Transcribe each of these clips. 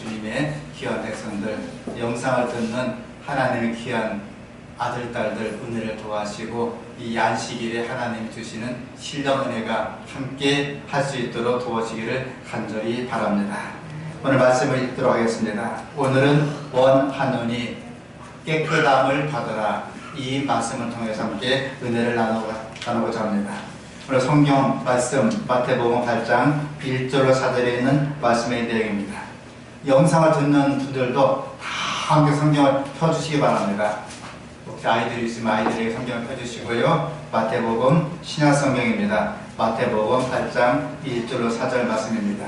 주님의 귀한 백성들, 영상을 듣는 하나님의 귀한 아들, 딸들 은혜를 도와주시고 이 안식일에 하나님이 주시는 신령 은혜가 함께 할 수 있도록 도와주시기를 간절히 바랍니다. 오늘 말씀을 읽도록 하겠습니다. 오늘은 원하노니 깨끗함을 받으라. 이 말씀을 통해서 함께 은혜를 나누고자 합니다. 오늘 성경 말씀 마태복음 8장 1절로 4절에 있는 말씀의 내용입니다. 영상을 듣는 분들도 다 함께 성경을 펴주시기 바랍니다. 혹시 아이들이 있으면 아이들에게 성경을 펴주시고요. 마태복음 신약성경입니다. 마태복음 8장 1절로 4절 말씀입니다.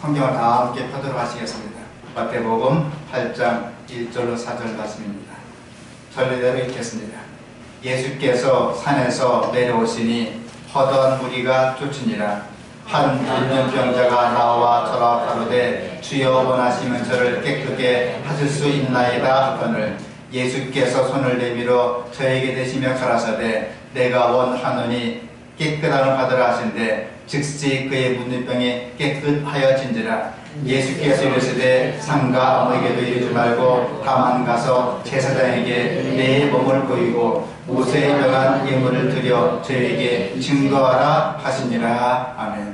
성경을 다 함께 펴도록 하시겠습니다. 마태복음 8장 1절로 4절 말씀입니다. 전례대로 읽겠습니다. 예수께서 산에서 내려오시니 허다한 무리가 쫓으니라. 한 불면병자가 나와 저라 가로되 주여 원하시면 저를 깨끗게 하실 수 있나이다 하거늘 예수께서 손을 내밀어 저에게 대시며 가라사대 내가 원하노니 깨끗함을 받으라 하신대 즉시 그의 문둥병이 깨끗하여진지라. 예수께서 이르시되 상가 아무에게도 이르지 말고 다만 가서 제사장에게 내 몸을 보이고 모세의 명한 예물을 드려 저에게 증거하라 하시니라. 아멘.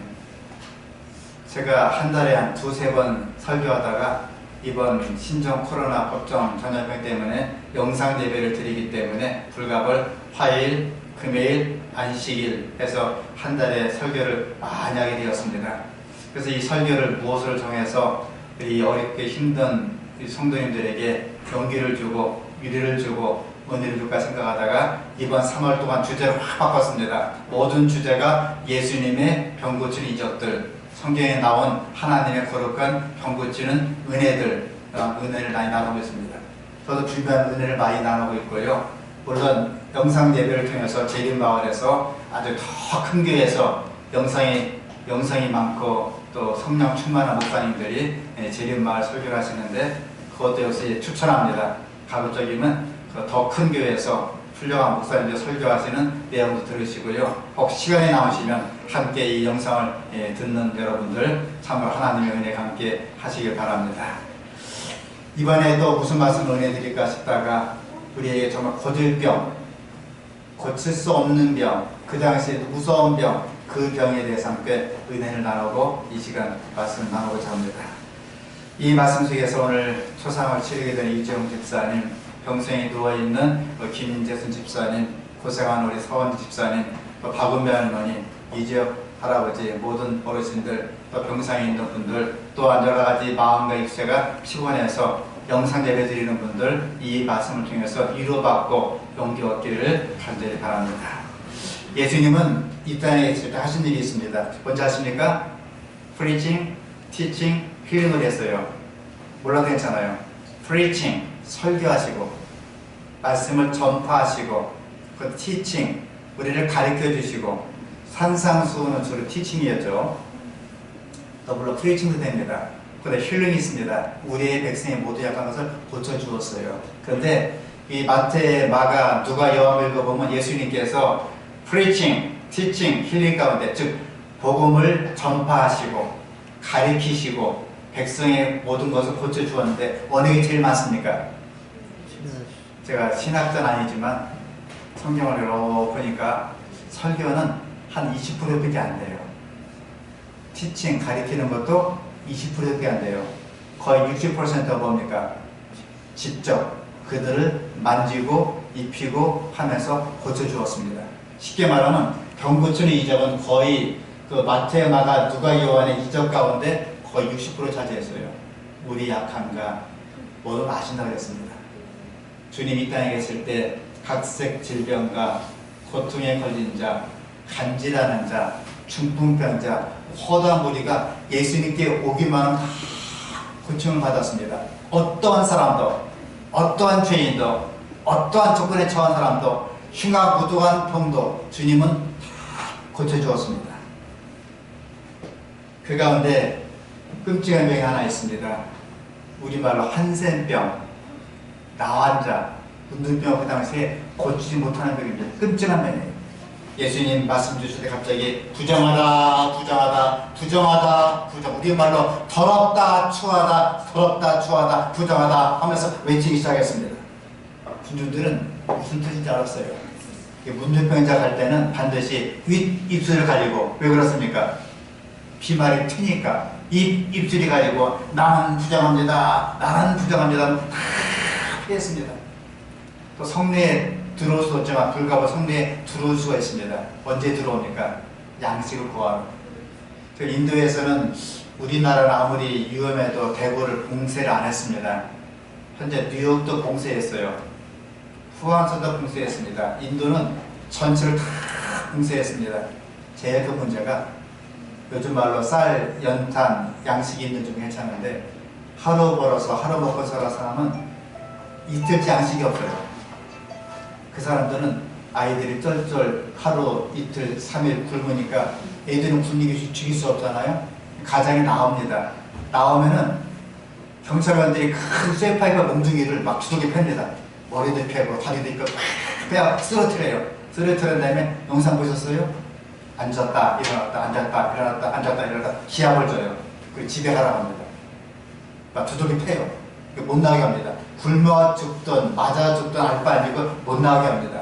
제가 한 달에 한 두세 번 설교하다가 이번 신종 코로나 법정 전염병 때문에 영상 예배를 드리기 때문에 불가벌 화요일, 금요일, 안식일 해서 한 달에 설교를 많이 하게 되었습니다. 그래서 이 설교를 무엇을 정해서 이 어렵게 힘든 성도님들에게 용기를 주고 위로를 주고 은혜를 줄까 생각하다가 이번 3월 동안 주제를 확 바꿨습니다. 모든 주제가 예수님의 병 고치는 이적들, 성경에 나온 하나님의 거룩한 병 고치는 은혜들, 은혜를 많이 나누고 있습니다. 저도 주변 은혜를 많이 나누고 있고요. 물론 영상 예배를 통해서 재림마을에서 아주 더 큰 교회에서 영상이 많고 또 성령 충만한 목사님들이 재림마을 설교를 하시는데 그것도 역시 추천합니다. 가급적이면 더 큰 교회에서 훌륭한 목사님들 설교하시는 내용도 들으시고요. 혹시 시간이 남으시면 함께 이 영상을 듣는 여러분들 참으로 하나님의 은혜가 함께 하시길 바랍니다. 이번에도 무슨 말씀 은혜 드릴까 싶다가 우리에게 정말 고질병, 고칠 수 없는 병, 그 당시에 무서운 병, 그 병에 대해서 함께 은혜를 나누고 이 시간 말씀을 나누고자 합니다. 이 말씀 속에서 오늘 초상을 치르게 된 이재용 집사님, 병상에 누워있는 김재순 집사님, 고생한 우리 서원 집사님, 또 박은배 할머니, 이지혁 할아버지, 모든 어르신들, 또 병상에 있는 분들, 또한 여러가지 마음과 육체가 피곤해서 영상 예배 드리는 분들 이 말씀을 통해서 위로받고 용기 얻기를 간절히 바랍니다. 예수님은 이 땅에 있을 때 하신 일이 있습니다. 뭔지 아십니까? Preaching, Teaching, Healing을 했어요. 몰라도 괜찮아요. Preaching, 설교하시고 말씀을 전파하시고 그 Teaching, 우리를 가르쳐 주시고 산상수훈은 주로 Teaching이었죠. 더불어 Preaching도 됩니다. 그런데 힐링이 있습니다. 우리의 백성이 모두 약한 것을 고쳐주었어요. 그런데 이 마태, 마가, 누가, 요한을 읽어보면 예수님께서 Preaching, Teaching, 힐링 가운데 즉 복음을 전파하시고 가르치시고 백성의 모든 것을 고쳐주었는데 어느 게 제일 많습니까? 제가 신학자는 아니지만 성경을 읽어보니까 설교는 한 20%밖에 안 돼요. 티칭, 가르치는 것도 20%밖에 안 돼요. 거의 60%가 뭡니까? 직접 그들을 만지고 입히고 하면서 고쳐주었습니다. 쉽게 말하면 병 고치는 이적은 거의 그 마태, 마가, 누가, 요한의 이적 가운데 거의 60% 차지했어요. 우리 약함과 모두 아신다고 했습니다. 주님 이 땅에 계실 때 각색 질병과 고통에 걸린 자, 간질하는 자, 중풍병자, 허다한 무리가 예수님께 오기만 하면 다 고침을 받았습니다. 어떠한 사람도, 어떠한 죄인도, 어떠한 조건에 처한 사람도, 흉악무도한 병도 주님은 다 고쳐주었습니다. 그 가운데 끔찍한 병이 하나 있습니다. 우리말로 한센병, 나환자, 문둥병 그 당시에 고치지 못하는 병입니다. 끔찍한 병이에요. 예수님 말씀 주실 때 갑자기 부정하다, 부정하다, 부정하다, 부정. 우리말로 더럽다, 추하다, 더럽다, 추하다, 부정하다 하면서 외치기 시작했습니다. 군중들은 무슨 뜻인지 알았어요. 문둥병자 갈 때는 반드시 윗입술을 가리고, 왜 그렇습니까? 비말이 튀니까 입술이 가리고 나는 부정합니다, 나는 부정합니다 다 피했습니다. 또 성내에 들어올 수 없지만 불가고 성내에 들어올 수가 있습니다. 언제 들어옵니까? 양식을 구하러. 인도에서는 우리나라는 아무리 위험해도 대구를 봉쇄를 안 했습니다. 현재 뉴욕도 봉쇄했어요. 후안선도 봉쇄했습니다. 인도는 전체를 다 봉쇄했습니다. 제일 큰 문제가 요즘 말로 쌀, 연탄, 양식이 있는 좀 괜찮은데 하루 벌어서 하루 먹고 살아서 사람은 이틀째 양식이 없어요. 그 사람들은 아이들이 쩔쩔 하루, 이틀, 3일 굶으니까 애들은 굶기기 죽일 수 없잖아요. 가장이 나옵니다. 나오면은 경찰관들이 큰 쇠파이프 몽둥이를 막 주둥이 팹니다. 머리도 패고 다리도 있고 그냥 쓰러뜨려요. 쓰러뜨린 다음에 영상 보셨어요? 앉았다 일어났다 앉았다 일어났다 앉았다 일어났다 기합을 줘요. 그리고 집에 가라고 합니다. 막 두둑이 패요. 못 나가게 합니다. 굶어 죽든 맞아 죽든 알 바 아니고 못 나가게 합니다.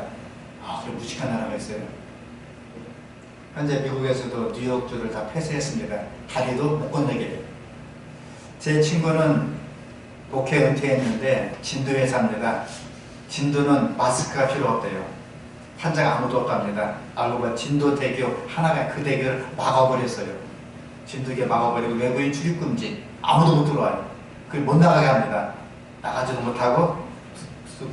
아, 그런 무식한 나라가 있어요. 현재 미국에서도 뉴욕주를 다 폐쇄했습니다. 다리도 못 건너게 해요. 제 친구는 목회 은퇴했는데 진도에 삽니다. 진도는 마스크가 필요 없대요. 환자가 아무도 없답니다. 알고 보니 진도대교 하나가 그 대교를 막아버렸어요. 진도에 막아버리고 외부인 출입금지, 아무도 못 들어와요. 그걸 못 나가게 합니다. 나가지도 못하고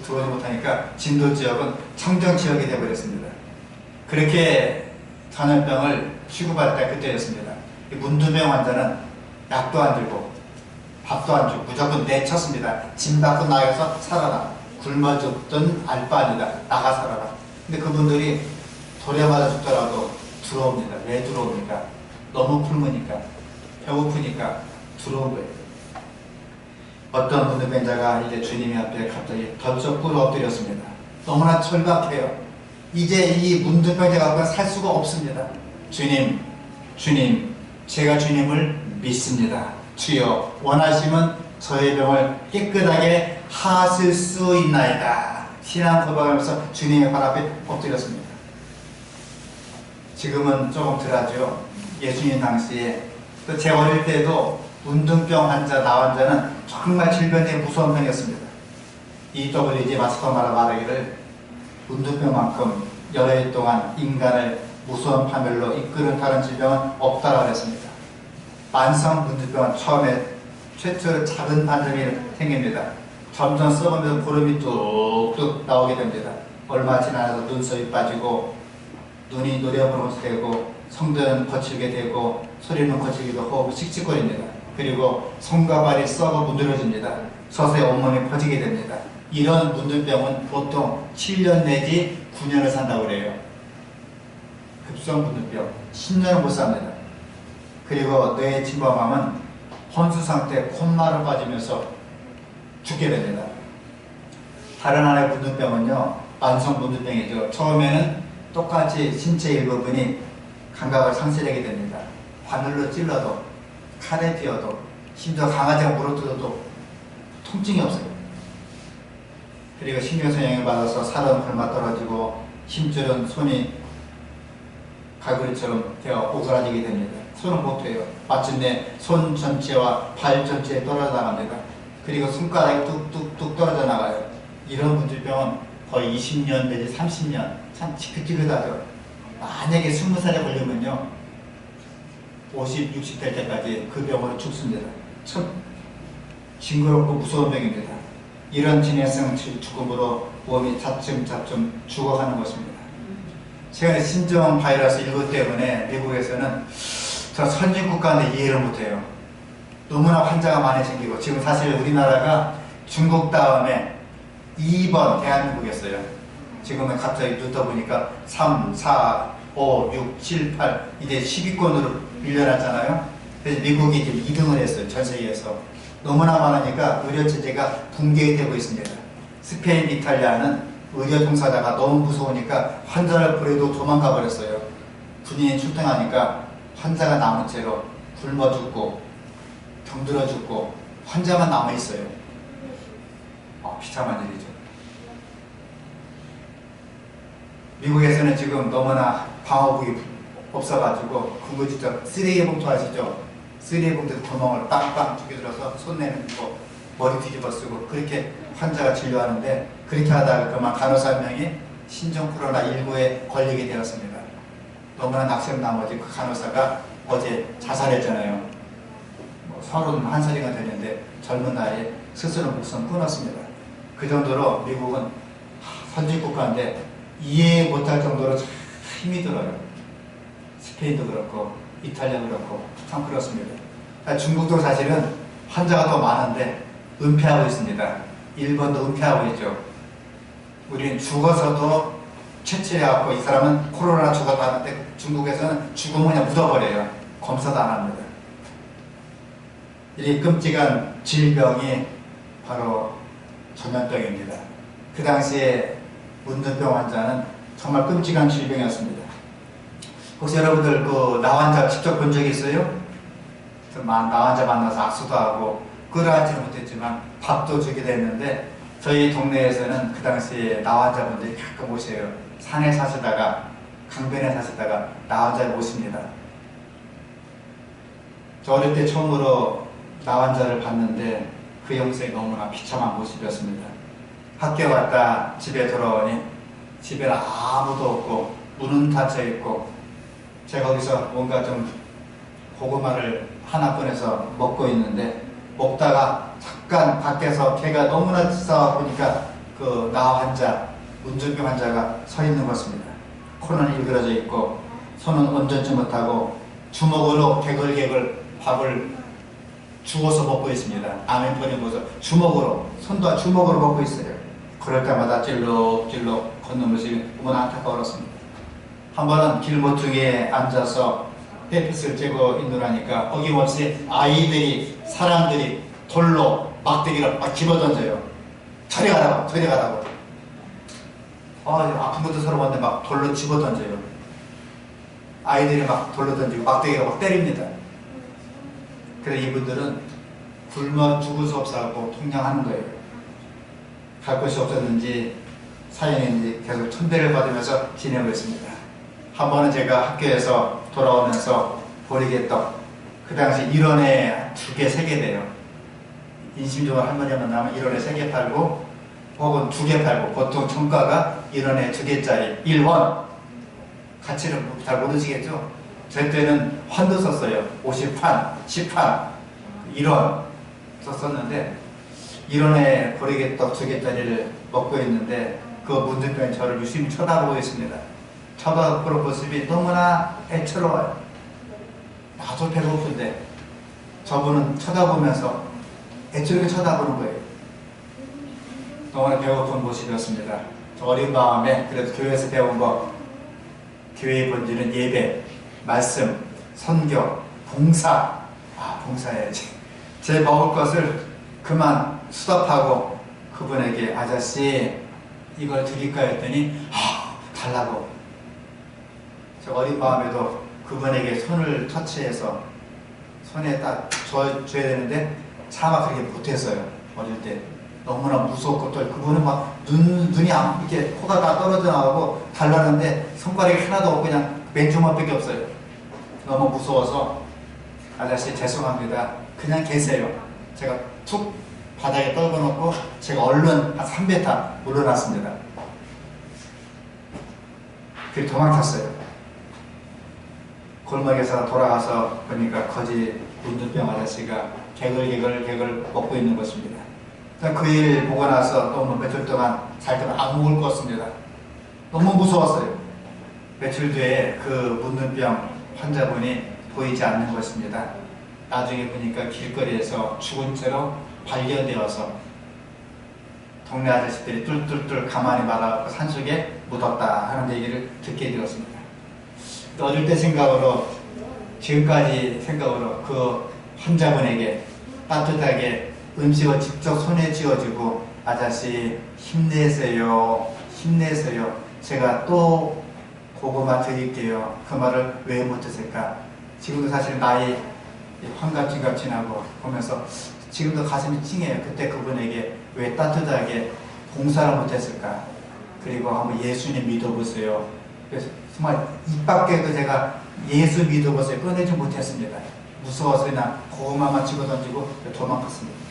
들어오지 못하니까 진도 지역은 청정지역이 되어버렸습니다. 그렇게 전염병을 취급할 때 그때였습니다. 문두병 환자는 약도 안 들고 밥도 안 주고 무조건 내쳤습니다. 집 밖으로 나가서 살아라. 굶어 죽든 알 바 아니다. 나가 살아라. 근데 그분들이 돌에 맞아 죽더라도 들어옵니다. 왜 들어옵니까? 너무 굶으니까, 배고프니까 들어온 거예요. 어떤 문둥병자가 이제 주님의 앞에 갑자기 덜쩍 꿇어 엎드렸습니다. 너무나 절박해요. 이제 이 문둥병자 갖고는 살 수가 없습니다. 주님, 주님, 제가 주님을 믿습니다. 주여, 원하시면 저의 병을 깨끗하게 하실 수 있나이다. 신앙 고백하면서 주님의 발 앞에 엎드렸습니다. 지금은 조금 덜하죠. 예수님 당시에 또 제 어릴 때도 문둥병 환자, 나 환자는 정말 질병의 무서운 병이었습니다. EWG 마스터마라 말하기를 문둥병만큼 여러 해 동안 인간을 무서운 파멸로 이끄는 다른 질병은 없다라고 했습니다. 만성 문둥병은 처음에 최초로 작은 반점이 생깁니다. 점점 썩으면서 고름이 뚝뚝 나오게 됩니다. 얼마 지나서 눈썹이 빠지고 눈이 노려보면서 되고 성대는 거칠게 되고 소리는 거칠기도 호흡이 씩씩거립니다. 그리고 손과 발이 썩어 문드러집니다. 서서히 온몸이 퍼지게 됩니다. 이런 문둥병은 보통 7년 내지 9년을 산다고 그래요. 급성 문둥병 10년을 못 삽니다. 그리고 뇌의 침범함은 혼수 상태 콧마루 빠지면서 죽게 됩니다. 다른 하나의 문둥병은요, 만성 문둥병이죠. 처음에는 똑같이 신체 일부분이 감각을 상실하게 됩니다. 바늘로 찔러도, 칼에 휘어도, 심지어 강아지가 물어뜯어도 통증이 없어요. 그리고 신경성 영향을 받아서 살은 굶어 떨어지고 힘줄은 손이 갈고리처럼 되어 오그라지게 됩니다. 손은 못해요. 마침내 손 전체와 발 전체에 떨어져 나갑니다. 그리고 손가락이 뚝뚝뚝 떨어져 나가요. 이런 문둥병은 거의 20년 내지 30년, 참 지긋지긋하죠. 만약에 20살에 걸리면요, 50, 60 될 때까지 그 병으로 죽습니다. 참 징그럽고 무서운 병입니다. 이런 진행성 죽음으로 몸이 차츰차츰 죽어가는 것입니다. 최근에 신종 바이러스 19 때문에 미국에서는 저 선진국가인데 이해를 못해요. 너무나 환자가 많이 생기고, 지금 사실 우리나라가 중국 다음에 2번 대한민국이었어요. 지금은 갑자기 듣다 보니까 3, 4, 5, 6, 7, 8 이제 10위권으로 밀려났잖아요. 그래서 미국이 지금 2등을 했어요. 전 세계에서. 너무나 많으니까 의료체제가 붕괴되고 있습니다. 스페인, 이탈리아는 의료 종사자가 너무 무서우니까 환자를 버리고 도망가 버렸어요. 군인이 출동하니까 환자가 남은 채로 굶어 죽고 병들어 죽고 환자만 남아 있어요. 비참한 일이죠. 미국에서는 지금 너무나 방어국이 없어가지고 근거지적 쓰레기 봉투 아시죠? 쓰레기 봉투에 구멍을 빵빵 두개들어서 손 내는 거 머리 뒤집어 쓰고 그렇게 환자가 진료하는데, 그렇게 하다가 그만 간호사 한 명이 신종 코로나19에 걸리게 되었습니다. 너무나 낙심 나머지 그 간호사가 어제 자살했잖아요. 31살이가 되는데 젊은 나이에 스스로 목숨 끊었습니다. 그 정도로 미국은 선진국가인데 이해 못할 정도로 참 힘이 들어요. 스페인도 그렇고 이탈리아도 그렇고 참 그렇습니다. 중국도 사실은 환자가 더 많은데 은폐하고 있습니다. 일본도 은폐하고 있죠. 우리는 죽어서도 채취해갖고 이 사람은 코로나 죽었다 하는데 중국에서는 죽으면 그냥 묻어버려요. 검사도 안 합니다. 이 끔찍한 질병이 바로 전염병입니다. 그 당시에 문둥병 환자는 정말 끔찍한 질병이었습니다. 혹시 여러분들 그 나환자 직접 본 적이 있어요? 나환자 만나서 악수도 하고 끌어안지는 못했지만 밥도 주기도 했는데, 저희 동네에서는 그 당시에 나환자분들이 가끔 오세요. 산에 사시다가 강변에 사시다가 나환자를 모십니다. 저 어릴 때 처음으로 나환자를 봤는데 그 영상이 너무나 비참한 모습이었습니다. 학교 갔다 집에 돌아오니 집에는 아무도 없고 문은 닫혀 있고, 제가 거기서 뭔가 좀 고구마를 하나 꺼내서 먹고 있는데 먹다가 잠깐 밖에서 개가 너무나 짖어 보니까 그 나 환자, 문둥병 환자가 서 있는 것입니다. 코는 일그러져 있고 손은 온전치 못하고 주먹으로 개걸개걸 밥을 주워서 먹고 있습니다. 아멘폰이 모서 주먹으로, 손도 주먹으로 먹고 있어요. 그럴 때마다 찔럭찔럭 걷는 모습이 너무나 안타까웠습니다. 한 번은 길모퉁이에 앉아서 햇빛을 쬐고 있느라니까 어김없이 아이들이, 사람들이 돌로 막대기를 막 집어던져요. 저리 가라고, 저리 가라고. 아픈 것도 서러운데 막 돌로 집어던져요. 아이들이 막 돌로 던지고 막대기로 막 때립니다. 그래서 이분들은 굶어 죽을 수 없어서 통량하는 거예요. 갈 곳이 없었는지 사연인지 계속 천대를 받으면서 지내고 있습니다. 한 번은 제가 학교에서 돌아오면서 보리개떡, 그 당시 1원에 2개, 3개 돼요. 인심좋은 할머니 만나면 1원에 3개 팔고 혹은 2개 팔고, 보통 정가가 1원에 2개짜리 1원. 가치를 잘 모르시겠죠? 제 때는 환도 썼어요. 50판, 10판, 1원 썼었는데 1원에 보리개떡 2개짜리를 먹고 있는데 그 문둥병이 저를 유심히 쳐다보고 있습니다. 쳐다보는 모습이 너무나 애처로워요. 나도 배고픈데 저분은 쳐다보면서 애처롭게 쳐다보는 거예요. 너무나 배고픈 모습이었습니다. 저 어린 마음에 그래도 교회에서 배운 거, 교회의 본질은 예배, 말씀, 선교, 봉사. 봉사해야지. 제 먹을 것을 그만 수답하고 그분에게 아저씨 이걸 드릴까 했더니 달라고. 저 어린 마음에도 그분에게 손을 터치해서 손에 딱 줘야 되는데 차마 그렇게 못했어요. 어릴 때 너무나 무섭고, 또 그분은 막 눈이 이렇게 코가 다 떨어져 나오고 달라는데 손가락이 하나도 없고 그냥 맨주먹밖에 없어요. 너무 무서워서 아저씨 죄송합니다, 그냥 계세요. 제가 툭 바닥에 떨궈놓고 제가 얼른 한 3m 물러났습니다. 그리고 도망쳤어요. 골목에서 돌아가서 보니까 거지 문둥병 아저씨가 개걸 먹고 있는 것입니다. 그 일 보고 나서 너무 며칠 동안 잘 때는 안 먹을 것 같습니다. 너무 무서웠어요. 며칠 뒤에 그 문둥병 환자분이 보이지 않는 것입니다. 나중에 보니까 길거리에서 죽은 채로 발견되어서 동네 아저씨들이 뚫뚫뚫 가만히 말아서 산속에 묻었다 하는 얘기를 듣게 되었습니다. 어릴 때 생각으로, 지금까지 생각으로 그 환자분에게 따뜻하게 음식을 직접 손에 쥐어주고 아저씨 힘내세요, 힘내세요. 제가 또 고구마 드릴게요. 그 말을 왜 못했을까? 지금도 사실 나이 환갑진갑 지나고 보면서 지금도 가슴이 찡해요. 그때 그분에게 왜 따뜻하게 봉사를 못했을까? 그리고 한번 예수님 믿어보세요. 그래서 정말 입 밖에도 제가 예수 믿어보세요 꺼내지 못했습니다. 무서워서 그냥 고구마만 집어던지고 도망갔습니다.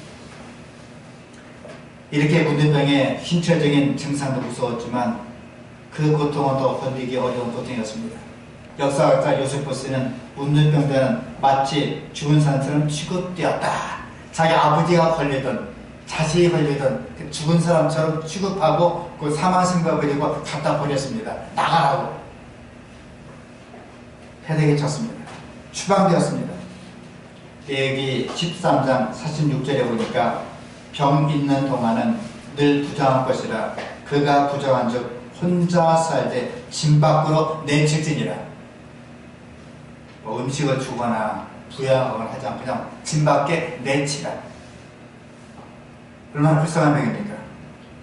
이렇게 문제병의 신체적인 증상도 무서웠지만 그 고통은 더 견디기 어려운 고통이었습니다. 역사학자 요세푸스는 문제병자는 마치 죽은 사람처럼 취급되었다. 자기 아버지가 걸리던 자식이 걸리던 그 죽은 사람처럼 취급하고 그 사망신고 그리고 갖다 버렸습니다. 나가라고 패대기 쳤습니다. 추방되었습니다. 레위기 13장 46절에 보니까 병 있는 동안은 늘 부정한 것이라 그가 부정한 즉 혼자 살되 집 밖으로 내치지니라. 음식을 주거나 부양하거나 하지 않고 그냥 집 밖에 내치라. 얼마나 불쌍한 병입니까?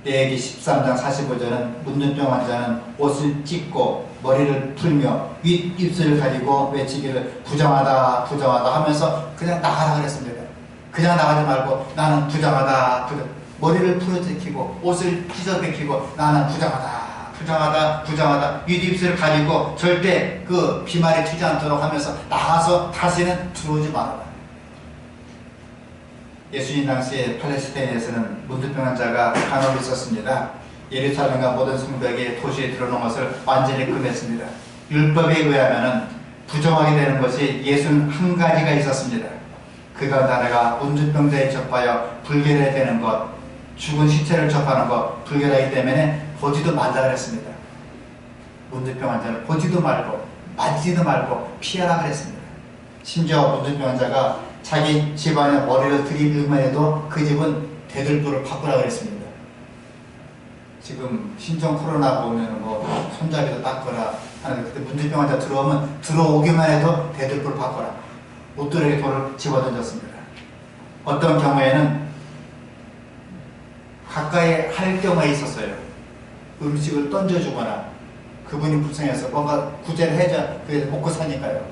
레위기 13장 45절은 문둥병 환자는 옷을 찢고 머리를 풀며 윗입술을 가리고 외치기를 부정하다 부정하다 하면서 그냥 나가라 그랬습니다. 그냥 나가지 말고 나는 부정하다 머리를 풀어제키고 옷을 찢어베키고 나는 부정하다 윗입술을 가리고 절대 그 비말이 튀지 않도록 하면서 나가서 다시는 들어오지 말아라. 예수님 당시에 팔레스타인에서는 문둥병 환자가 간혹 있었습니다. 예루살렘과 모든 성벽이 도시에 들어오는 것을 완전히 금했습니다. 율법에 의하면 부정하게 되는 것이 61가지가 있었습니다. 그가 나라가 문둥병자에 접하여 불결해야 되는 것, 죽은 시체를 접하는 것, 불결하기 때문에 보지도 말라 그랬습니다. 문둥병 환자를 보지도 말고 만지도 말고 피하라 그랬습니다. 심지어 문둥병 환자가 자기 집안에 머리를 들이밀만 해도 그 집은 대들보를 바꾸라 그랬습니다. 지금 신종 코로나 보면 뭐 손잡이도 닦거라 하는데 그때 문둥병 환자 들어오면 들어오기만 해도 대들보를 바꿔라. 옷도리에 돌을 집어던졌습니다. 어떤 경우에는 가까이 할 경우가 있었어요. 음식을 던져주거나 그분이 불쌍해서 뭔가 구제를 해줘 그래서 먹고 사니까요.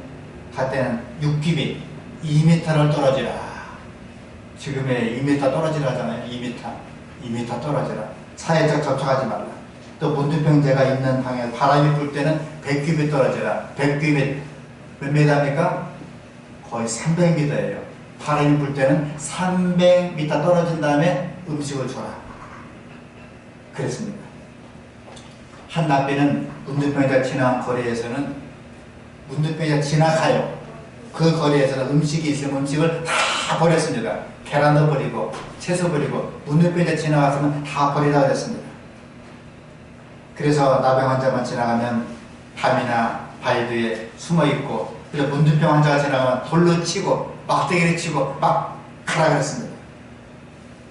갈 때는 6기비 2m를 떨어지라. 지금의 2m 떨어지라 하잖아요. 2m 떨어지라. 사회적 접촉하지 말라. 또 문둥병자가 있는 방에 바람이 불 때는 100규빗 떨어지라. 100규빗 몇 미터입니까? 거의 300m예요. 바람이 불 때는 300m 떨어진 다음에 음식을 줘라. 그랬습니다. 한 납비는 문둥병자 지나간 거리에서는 문둥병자 지나가요. 그 거리에서는 음식이 있으면 음식을 다 버렸습니다. 계란도 버리고 채소 버리고 문둥병자 지나갔으면 다 버리라 그랬습니다. 그래서 나병 환자만 지나가면 담이나 바위에 숨어있고 그래서 문둥병 환자가 지나가면 돌로 치고 막대기를 치고 막 가라 그랬습니다.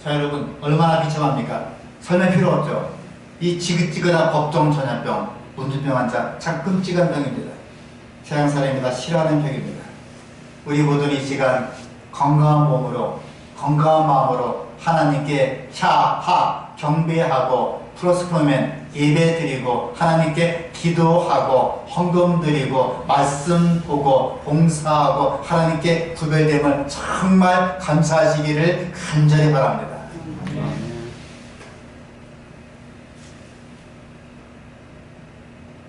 자 여러분 얼마나 비참합니까? 설명 필요 없죠. 이 지긋지긋한 법정 전염병 문둥병 환자 참 끔찍한 병입니다. 세상 사람이 다 싫어하는 병입니다. 우리 모두는 이 시간 건강한 몸으로 건강한 마음으로 하나님께 샤하 경배하고 프로스포멘 예배드리고 하나님께 기도하고 헌금 드리고 말씀 보고 봉사하고 하나님께 구별됨을 정말 감사하시기를 간절히 바랍니다.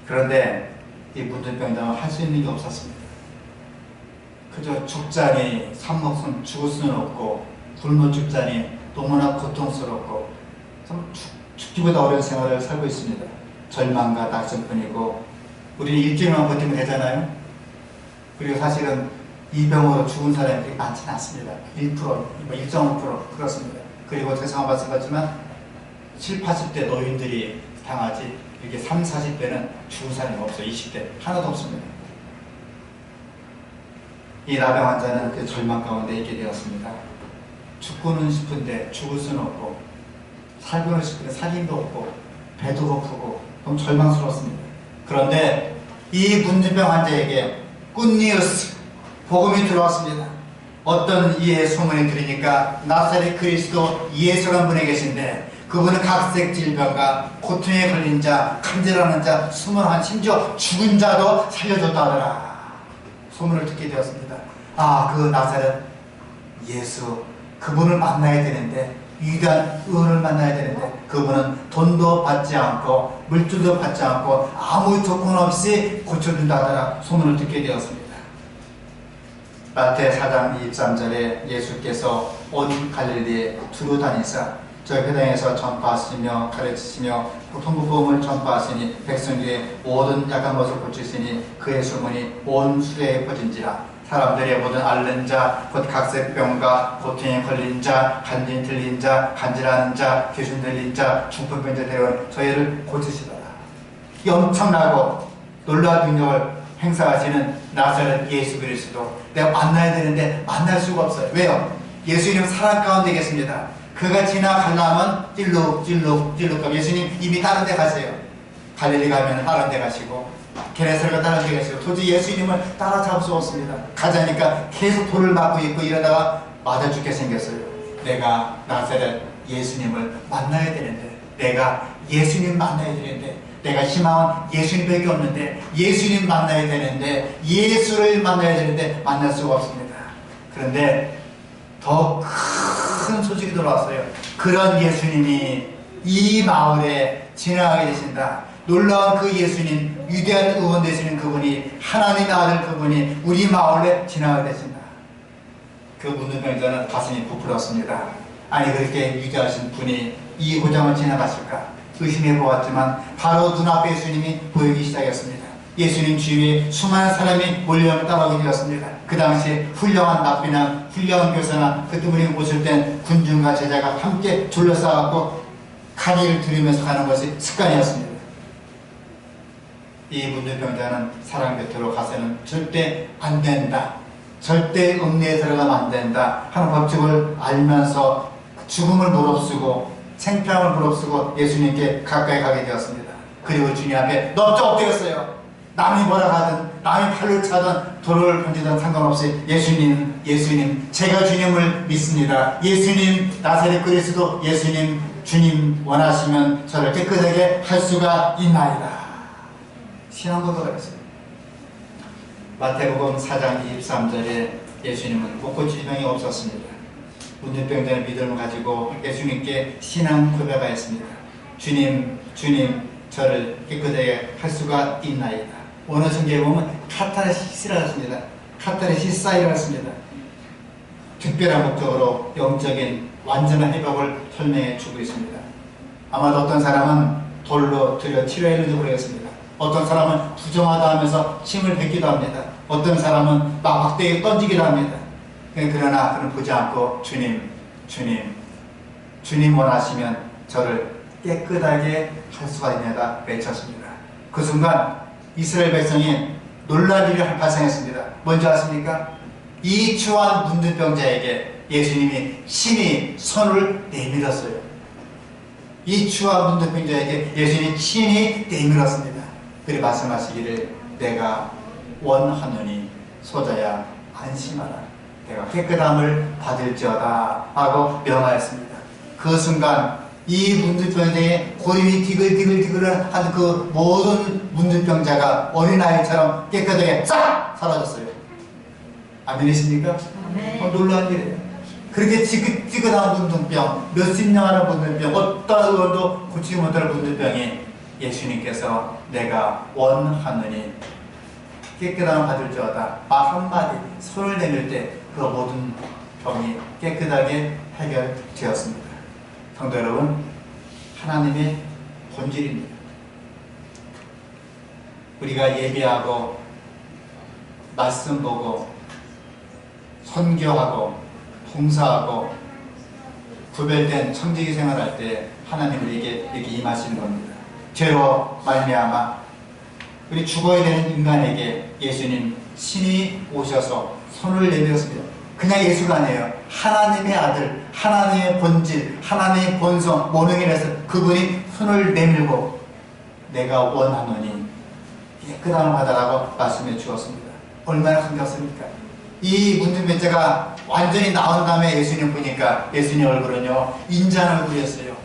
그런데 이 문둥병자는 할 수 있는 게 없었습니다. 그저 죽자니 산목숨 죽을 수는 없고 굶어 죽자니 너무나 고통스럽고 참 죽기보다 어려운 생활을 살고 있습니다. 절망과 낙심뿐이고 우리는 일주일만 버티면 되잖아요. 그리고 사실은 이 병으로 죽은 사람이 그렇게 많지는 않습니다. 1%, 1.5% 그렇습니다. 그리고 죄송한 말씀 같지만 7, 80대 노인들이 당하지 이렇게 3, 40대는 죽은 사람이 없어요. 20대 하나도 없습니다. 이 나병 환자는 그 절망 가운데 있게 되었습니다. 죽고는 싶은데 죽을 수는 없고 살고는 싶은데 살 힘도 없고 배도 고프고 너무 절망스러웠습니다. 그런데 이 문둥병 환자에게 굿뉴스 복음이 들어왔습니다. 어떤 이의 소문이 들으니까 나사렛 그리스도 예수라는 분이 계신데 그분은 각색 질병과 고통에 걸린 자, 간질하는 자, 수문한 심지어 죽은 자도 살려줬다 하더라. 소문을 듣게 되었습니다. 아, 그 나사렛 예수, 그분을 만나야 되는데, 위대한 의원을 만나야 되는데, 그분은 돈도 받지 않고 물질도 받지 않고 아무 조건 없이 고쳐준다 하더라. 소문을 듣게 되었습니다. 마태 4장 23절에 예수께서 온 갈릴리에 두루 다니사 저 회당에서 전파하시며 가르치시며 통복음을 전파하시니 백성 중에 모든 약한 것을 고치시니 그의 소문이 온 수레에 퍼진지라. 사람들의 모든 앓는 자, 곧 각색병과 고통에 걸린 자, 간진 들린 자, 간질하는 자, 귀신 들린 자, 중풍병자 되어 저희를 고치시더라. 이 엄청나고 놀라운 능력을 행사하시는 나사렛 예수 그리스도, 내가 만나야 되는데 만날 수가 없어요. 왜요? 예수님 사랑 가운데 계십니다. 그가 지나가려면 찔룩 가면 예수님 이미 다른 데 가세요. 갈릴리 가면 다른 데 가시고 게네사렛 다른 데 가시고 도저히 예수님을 따라잡을 수 없습니다. 가자니까 계속 돌을 맞고 있고 이러다가 맞아 죽게 생겼어요. 내가 나사렛 예수님을 만나야 되는데, 내가 예수님 만나야 되는데, 내가 희망은 예수님밖에 없는데, 예수님 만나야 되는데, 예수를 만나야 되는데 만날 수가 없습니다. 그런데 더 큰 소식이 들어왔어요. 그런 예수님이 이 마을에 지나가게 되신다. 놀라운 그 예수님, 위대한 의원 되시는 그분이, 하나님의 아들 그분이 우리 마을에 지나가게 되신다. 그 문둥병자는 가슴이 부풀었습니다. 아니, 그렇게 위대하신 분이 이 고장을 지나가실까 의심해 보았지만 바로 눈앞에 예수님이 보이기 시작했습니다. 예수님 주위에 수많은 사람이 몰려 따라오게 되었습니다. 그 당시 훌륭한 납비나 훌륭한 교사나 그분이 오실 땐 군중과 제자가 함께 둘러싸고 강의를 들으면서 가는 것이 습관이었습니다. 이 문둥병자는 사람 곁으로 가서는 절대 안 된다, 절대 읍내에 들어가면 안 된다 하는 법칙을 알면서 죽음을 무릅쓰고 생명을 무릅쓰고 예수님께 가까이 가게 되었습니다. 그리고 주님 앞에 넙죽 엎드렸어요. 남이 뭐라 하든, 남이 팔을 차든 돌을 던지든 상관없이 예수님 제가 주님을 믿습니다. 예수님 나사렛 그리스도 예수님, 주님 원하시면 저를 깨끗하게 할 수가 있나이다. 신앙 고백을 했어요. 마태복음 4장 23절에 예수님은 못 질병이 없었습니다. 문둥병자의 믿음을 가지고 예수님께 신앙 고백하였습니다. 주님 저를 깨끗하게 할 수가 있나이다. 어느 성경에 보면 카타르시스라고 했습니다. 카타르시사이라고 했습니다. 특별한 목적으로 영적인 완전한 회복을 설명해 주고 있습니다. 아마도 어떤 사람은 돌로 들여 치료해도 모르겠습니다. 어떤 사람은 부정하다 하면서 침을 뱉기도 합니다. 어떤 사람은 막대기에 던지기도 합니다. 그러나 그는 보지 않고 주님 원하시면 저를 깨끗하게 할 수가 있냐가 외쳤습니다. 그 순간 이스라엘 백성이 놀랄 일이 발생했습니다. 뭔지 아십니까? 이 추한 문둥병자에게 예수님이 신이 손을 내밀었어요. 이 추한 문둥병자에게 예수님이 신이 내밀었습니다. 그리고 말씀하시기를 내가 원하노니 소자야 안심하라. 내가 깨끗함을 받을지어다 하고 명하였습니다. 그 순간 이 문둥병자의 고름이 디글디글한 그 모든 문둥병자가 어린아이처럼 깨끗하게 싹 사라졌어요. 아멘이십니까? 놀라운 일이에요. 그렇게 지긋지긋한 문둥병, 몇십 년 하는 문둥병, 어떤 의원도 고치지 못할 문둥병이 예수님께서 내가 원하느니 깨끗함을 받을지어다 말 한마디 손을 내밀 때 그 모든 병이 깨끗하게 해결되었습니다. 성도 여러분, 하나님의 본질입니다. 우리가 예배하고 말씀 보고 선교하고 봉사하고 구별된 청지기 생활할 때 하나님 우리에게 이렇게 임하시는 겁니다. 죄로 말미암아 우리 죽어야 되는 인간에게 예수님 신이 오셔서 손을 내밀었습니다. 그냥 예수가 아니에요. 하나님의 아들, 하나님의 본질, 하나님의 본성, 모능이라서 그분이 손을 내밀고 내가 원하노니 깨끗함을 받아라고 말씀해 주었습니다. 얼마나 감격스럽습니까? 이 문둥병자가 완전히 나온 다음에 예수님 보니까 예수님 얼굴은요 인자한 얼굴이었어요.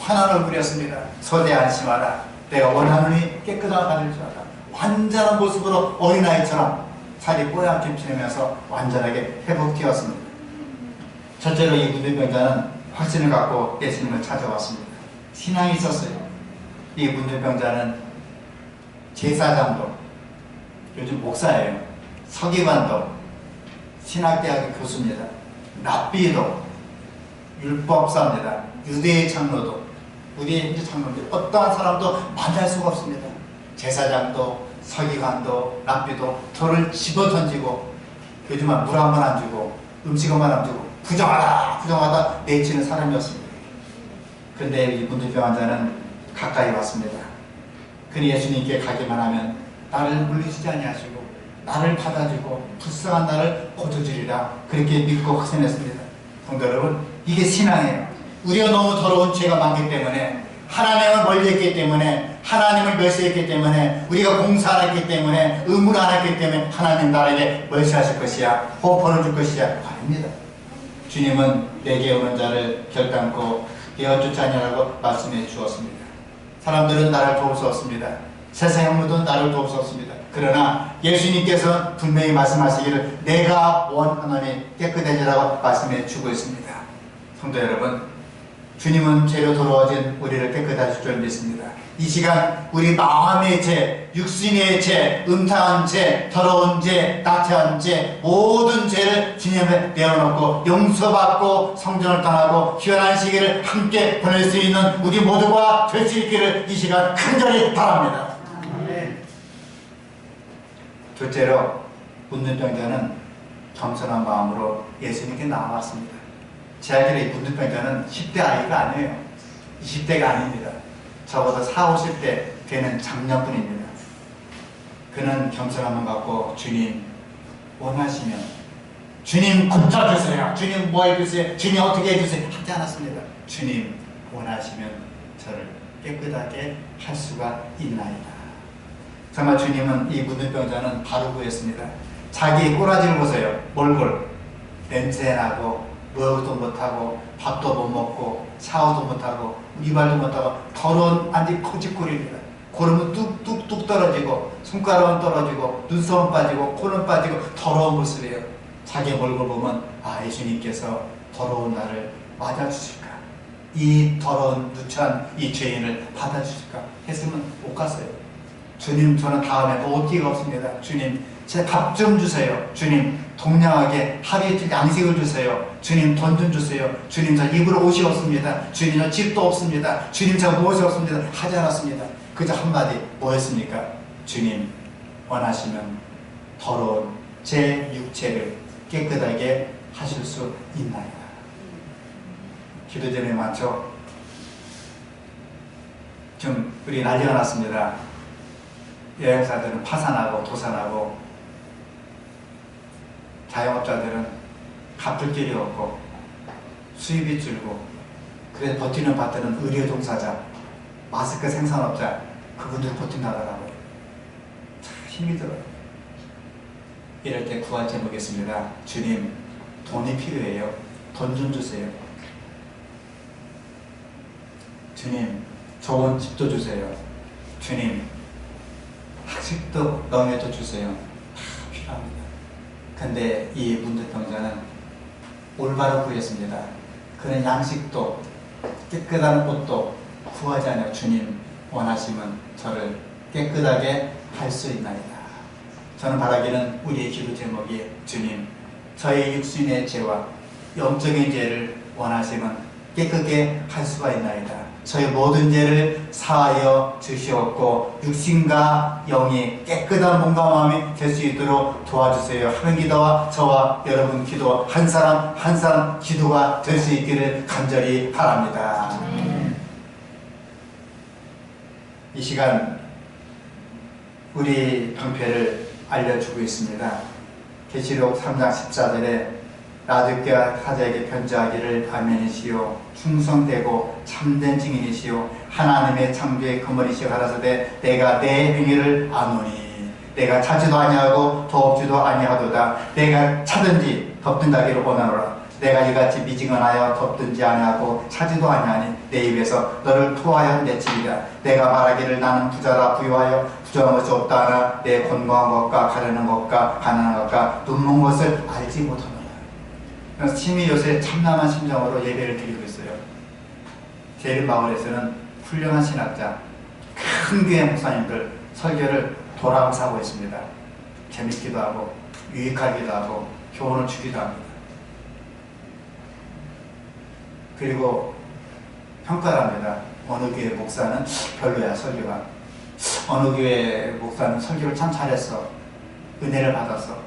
환한 얼굴이었습니다. 서대 안심하라. 내가 원하노니 깨끗한 받을 줄 알아. 완전한 모습으로 어린아이처럼 살이 뽀얗게 피우면서 완전하게 회복되었습니다. 첫째로 이 문둥병자는 확신을 갖고 예수님을 찾아왔습니다. 신앙이 있었어요. 이 문둥병자는 제사장도, 요즘 목사예요. 서기관도, 신학대학의 교수입니다. 랍비도, 율법사입니다. 유대의 장로도, 우리의 현재 장로들, 어떠한 사람도 만날 수가 없습니다. 제사장도, 서기관도, 랍비도 돌을 집어 던지고, 요즘은 물 한 번 안 주고, 음식 한 번 안 주고, 부정하다, 부정하다 내치는 사람이었습니다. 그런데 이 문둥병 자는 가까이 왔습니다. 그는 예수님께 가기만 하면 나를 물리치지 아니하시고 나를 받아주고 불쌍한 나를 거두주리라, 그렇게 믿고 확신했습니다. 성도 여러분, 이게 신앙이에요. 우리가 너무 더러운 죄가 많기 때문에, 하나님을 멀리했기 때문에, 하나님을 멸시했기 때문에, 우리가 공사 안 했기 때문에, 의무를 안 했기 때문에 하나님 나라에게 멸시하실 것이야, 호흡을 줄 것이야, 아닙니다. 주님은 내게 오는 자를 결단코 내어주지 아니하라고 말씀해 주었습니다. 사람들은 나를 도울 수 없습니다. 세상의 아무도 나를 도울 수 없습니다. 그러나 예수님께서 분명히 말씀하시기를 내가 원하노니 깨끗해지라고 말씀해 주고 있습니다. 성도 여러분, 주님은 죄로 돌아오신 우리를 깨끗하실 줄 믿습니다. 이 시간 우리 마음의 죄, 육신의 죄, 음탕한 죄, 더러운 죄, 낙태한 죄, 모든 죄를 주님에 내어놓고 용서받고 성전을 떠나고 귀환한 시기를 함께 보낼 수 있는 우리 모두가 될 수 있기를 이 시간 간절히 바랍니다. 둘째로, 문둥병자는 겸손한 마음으로 예수님께 나아왔습니다. 제 알기로 이 문둥병자는 10대 아이가 아니에요. 20대가 아닙니다. 적어도 40, 50대 되는 장년분입니다. 그는 겸손함을 갖고 주님 원하시면 주님 고쳐주세요, 주님 뭐 해주세요, 주님 어떻게 해주세요 하지 않았습니다. 주님 원하시면 저를 깨끗하게 할 수가 있나이다. 정말 주님은 이 문둥병자는 바로 구했습니다. 자기 꼬라지를 보세요. 몰골, 냄새나고 먹어도 못하고 밥도 못 먹고 샤워도 못하고 이발도 못하고 더러운 완전 코집골입니다. 고름은 뚝뚝뚝 떨어지고 손가락은 떨어지고 눈썹은 빠지고 코는 빠지고 더러운 모습이에요. 자기 몰골 보면 아, 예수님께서 더러운 나를 맞아주실까, 이 더러운 누추한 이 죄인을 받아주실까 했으면 못 갔어요. 주님, 저는 다음에 또 기회가 없습니다. 주님, 제 밥 좀 주세요. 주님, 동량하게 하루 이틀 양식을 주세요. 주님, 돈 좀 주세요. 주님, 저 입을 옷이 없습니다. 주님, 저 집도 없습니다. 주님, 저 무엇이 없습니다. 하지 않았습니다. 그저 한마디 뭐였습니까? 주님, 원하시면 더러운 제 육체를 깨끗하게 하실 수 있나이다. 기도 제목이 많죠? 좀 우리 난리가 났습니다. 여행사들은 파산하고 도산하고, 자영업자들은 갚을 길이 없고 수입이 줄고, 그래서 버티는 밭들은 의료 종사자, 마스크 생산업자, 그분들 버틴다더라고요. 참 힘이 들어요. 이럴 때 구할 제목이 있습니다. 주님, 돈이 필요해요. 돈 좀 주세요. 주님, 좋은 집도 주세요. 주님, 학식도 명예도 주세요. 다 필요합니다. 근데 이 문둥병자는 올바로 구했습니다. 그는 양식도 깨끗한 옷도 구하지 않아 주님 원하시면 저를 깨끗하게 할 수 있나이다. 저는 바라기는 우리의 기도 제목이 주님, 저의 육신의 죄와 영적인 죄를 원하시면 깨끗게 할 수가 있나이다. 저희 모든 죄를 사하여 주시옵고 육신과 영이 깨끗한 몸과 마음이 될 수 있도록 도와주세요 하는 기도와 저와 여러분 기도 한 사람 한 사람 기도가 될 수 있기를 간절히 바랍니다. 이 시간 우리 방패를 알려주고 있습니다. 계시록 3장 14절에 라디오케아 사자에게 편지하기를 아멘이시오, 충성되고 참된 증인이시오, 하나님의 창조의 근본이시오 가라사대 내가 내 행위를 아노니 내가 차지도 아니하고 더없지도 아니하도다. 내가 차든지 덮든다기를 원하노라. 내가 이같이 미징언하여 덮든지 아니하고 차지도 아니하니 내 입에서 너를 토하여 내치리라. 내가 말하기를 나는 부자라 부유하여 부정한 것이 없다 하나 내 건강한 것과 가려는 것과 가난한 것과 눈먼 것을 알지 못하노라. 그래서 심히 요새 참남한 심정으로 예배를 드리고 있어요. 제일마을에서는 훌륭한 신학자, 큰 교회 목사님들 설교를 돌아가면서 있습니다. 재밌기도 하고 유익하기도 하고 교훈을 주기도 합니다. 그리고 평가를 합니다. 어느 교회 목사는 별로야 설교가, 어느 교회 목사는 설교를 참 잘했어, 은혜를 받았어.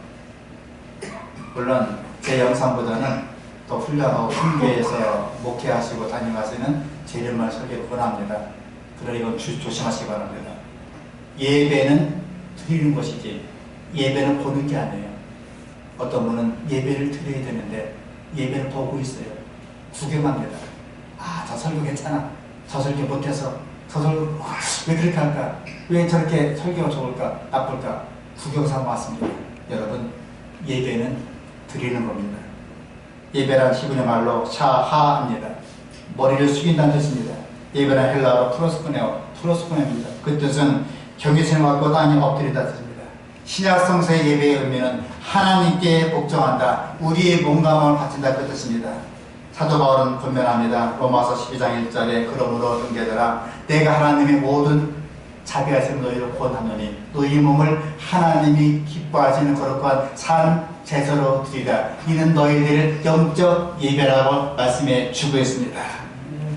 물론 제 영상보다는 더 훌륭하고 큰 교회에서 목회하시고 다니면서는 제일말 설교를 권합니다. 그러나 이건 조심하시기 바랍니다. 예배는 드리는 것이지 예배는 보는 게 아니에요. 어떤 분은 예배를 드려야 되는데 예배를 보고 있어요. 구경합니다. 아, 저 설교 괜찮아, 저 설교 못해서, 저 설교 왜 그렇게 할까, 왜 저렇게 설교가 좋을까 나쁠까, 구경 삼아 왔습니다. 여러분, 예배는 드리는 겁니다. 예배란 히브리 말로 샤하입니다. 머리를 숙인다는 뜻입니다. 예배란 헬라어로 프로스코네입니다. 그 뜻은 경계선을 갖고 땅에 엎드리다 뜻입니다. 신약 성서의 예배의 의미는 하나님께 복종한다, 우리의 몸감을 바친다 그 뜻입니다. 사도 바울은 권면합니다. 로마서 12장 1절에 그러므로 형제들아 내가 하나님의 모든 자비하시는 너희를 구원하노니 너희 몸을 하나님이 기뻐하시는 거룩한 산 제사로 드리라. 이는 너희들의 영적 예배라고 말씀해 주고 있습니다.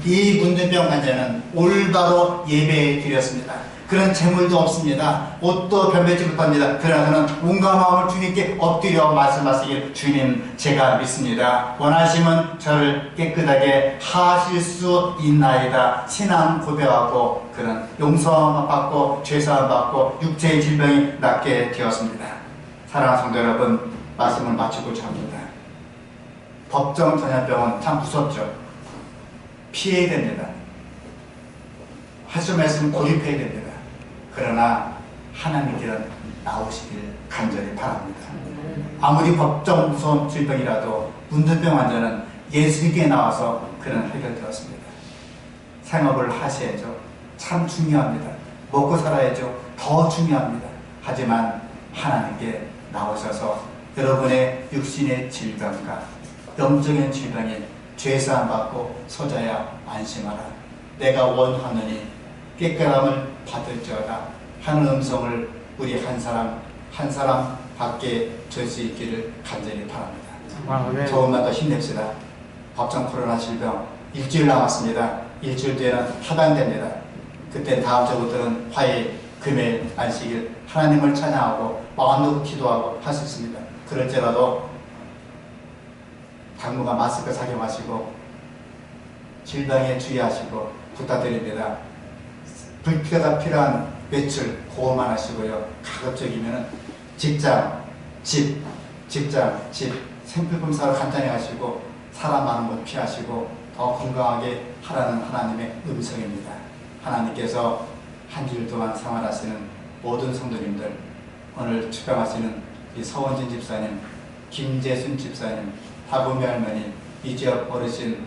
이 문둥병 환자는 올바로 예배에 드렸습니다. 그런 재물도 없습니다. 옷도 변변치 못합니다. 그러나 그는 온갖 마음을 주님께 엎드려 말씀하시길 주님 제가 믿습니다. 원하시면 저를 깨끗하게 하실 수 있나이다. 신앙 고백하고 그는 용서함 받고 죄사함 받고 육체의 질병이 낫게 되었습니다. 사랑하는 성도 여러분, 말씀을 마치고자 합니다. 법정 전염병은 참 무섭죠. 피해야 됩니다. 하실 말씀 고집해야 됩니다. 그러나 하나님께는 나오시길 간절히 바랍니다. 아무리 법정 무서운 질병이라도 문둥병 환자는 예수님께 나와서 그는 해결되었습니다. 생업을 하셔야죠. 참 중요합니다. 먹고 살아야죠. 더 중요합니다. 하지만 하나님께 나오셔서 여러분의 육신의 질병과 영적인 질병에 죄사함 받고 서자야 안심하라. 내가 원하노니 깨끗함을 받을지어다 하는 음성을 우리 한 사람 한 사람 밖에 줄 수 있기를 간절히 바랍니다. 조금만 더 힘냅시다. 법정 코로나 질병 일주일 남았습니다. 일주일 뒤에는 하반됩니다. 그때 다음 주부터는 화요일, 금요일, 안식일 하나님을 찬양하고 마음 놓고 기도하고 할 수 있습니다. 그럴지라도 당분간 마스크 착용하시고 질병에 주의하시고 부탁드립니다. 불필요가 필요한 외출 고만 하시고요. 가급적이면 직장, 집 생필품 사러 간단히 하시고 사람 많은 곳 피하시고 더 건강하게 하라는 하나님의 음성입니다. 하나님께서 한 주일 동안 생활하시는 모든 성도님들, 오늘 축강하시는 이 서원진 집사님, 김재순 집사님, 다부미 할머니, 이 지역 어르신,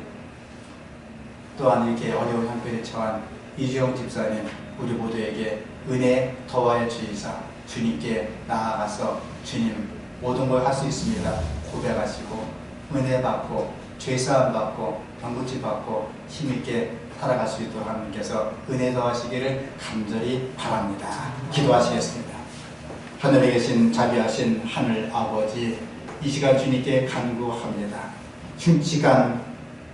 또한 이렇게 어려운 형편에 처한 이주영 집사님, 우리 모두에게 은혜 더하여 주이사 주님께 나아가서 주님 모든 걸 할 수 있습니다 고백하시고 은혜 받고 죄사함 받고 병고치 받고 힘있게 살아갈 수 있도록 하나님께서 은혜 더하시기를 간절히 바랍니다. 기도하시겠습니다. 하늘에 계신 자비하신 하늘 아버지, 이 시간 주님께 간구합니다. 흉측한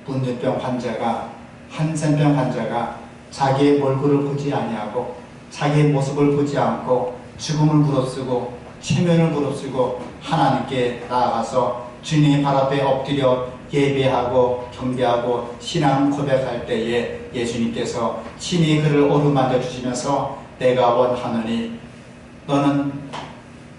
문둥병 환자가, 한센병 환자가 자기의 얼굴을 보지 아니하고 자기의 모습을 보지 않고 죽음을 무릅쓰고 체면을 무릅쓰고 하나님께 나아가서 주님 발 앞에 엎드려 예배하고 경배하고 신앙 고백할 때에 예수님께서 친히 그를 어루만져 주시면서 내가 원하노니 너는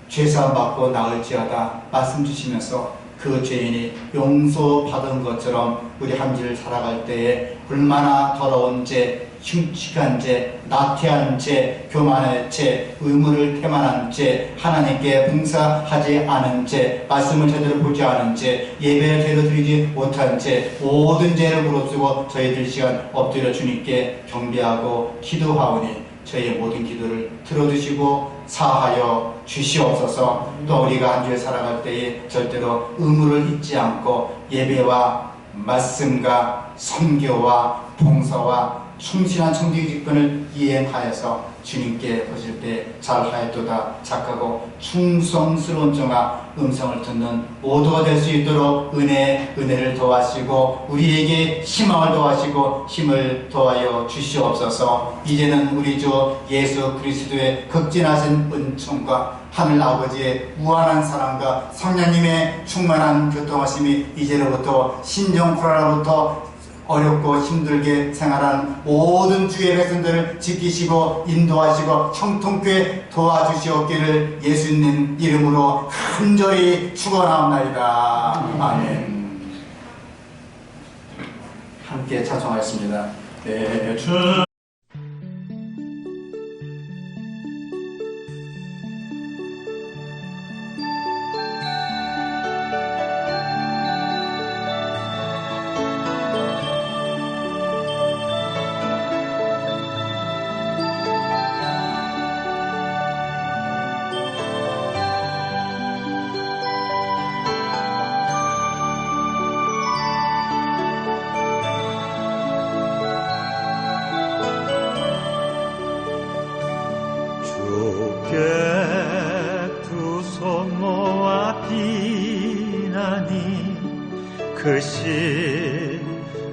죄사함 받고 나을지어다 말씀 주시면서 그 죄인이 용서받은 것처럼 우리 한 주를 살아갈 때에 얼마나 더러운 죄, 흉측한 죄, 나태한 죄, 교만한 죄, 의무를 태만한 죄, 하나님께 봉사하지 않은 죄, 말씀을 제대로 보지 않은 죄, 예배를 제대로 드리지 못한 죄, 모든 죄를 무릅쓰고 저희들 시간 엎드려 주님께 경배하고 기도하오니 저희의 모든 기도를 들어주시고 사하여 주시옵소서. 또 우리가 한 주에 살아갈 때에 절대로 의무를 잊지 않고 예배와 말씀과 선교와 봉사와 충실한 청지기 직분을 이행하여서 주님께 보실 때 잘하였도다 착하고 충성스러운 종아 음성을 듣는 모두가 될 수 있도록 은혜를 더하시고 우리에게 희망을 더하시고 힘을 더하여 주시옵소서. 이제는 우리 주 예수 그리스도의 극진하신 은총과 하늘 아버지의 무한한 사랑과 성령님의 충만한 교통하심이 이제로부터 신종 코로나로부터 어렵고 힘들게 생활하는 모든 주의 백성들을 지키시고 인도하시고 형통케 도와주시옵기를 예수님 이름으로 간절히 축원하옵나이다. 아멘. 함께 찬송하겠습니다. 네, 주 두 손 모아 비나니 크신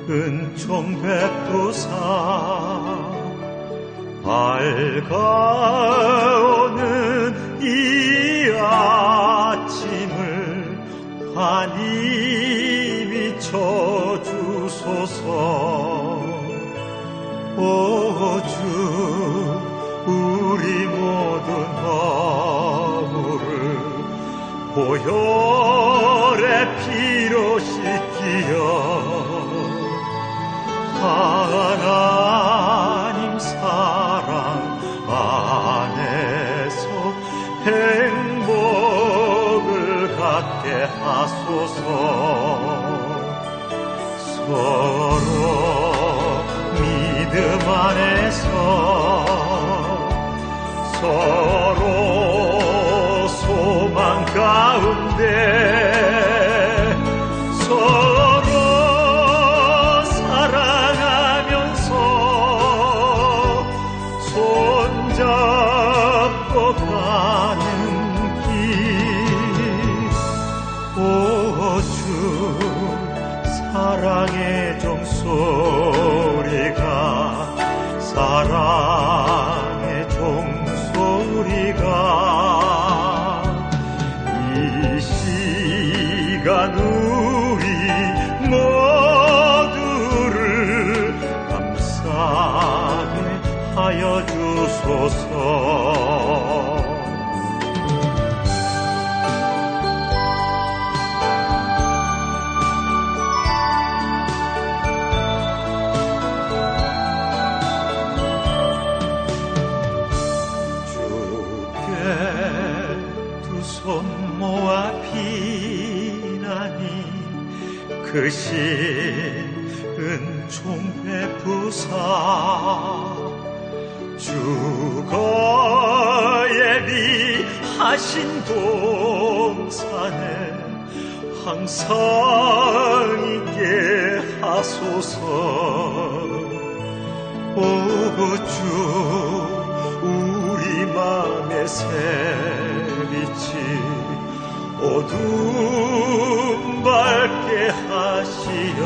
은총 베푸사 밝아오는 이 아침을 환히 비춰주소서. 오 주 우리 모든 허물을 보혈의 피로 씻기어 하나님 사랑 안에서 행복을 갖게 하소서. 서로 믿음 안에서 서로 소망 가운데 서로 사랑하면서 손잡고 가는 길. 오 주 사랑의 종소리가 사랑의 종소리가 이 시간 우리 모두를 감싸게 하여 주소서. 손 모아 비나니 크신 은총 베푸사 주거 예비하신 동산에 항상 있게 하소서. 오 주 우리 맘의 새빛이 어둠 밝게 하시어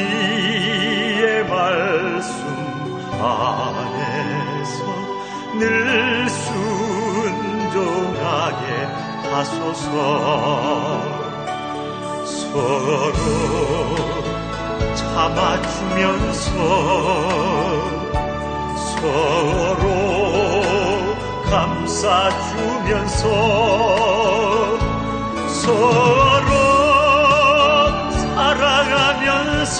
진리의 말씀 안에서 늘 순종하게 하소서. 서로 참아주면서 서로 감싸주면서 서로 사랑하면서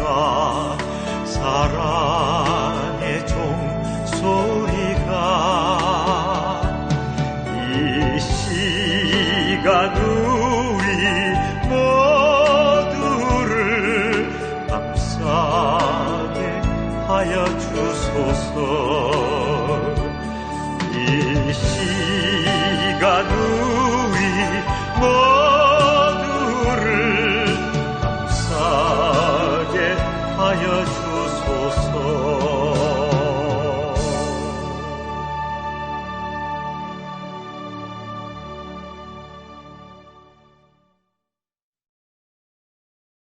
소리가 사랑의 종소리가 이 시간 우리 모두를 감싸게 하여 주소서. 이 시간 우리 모두를 감싸게 하여 주소서.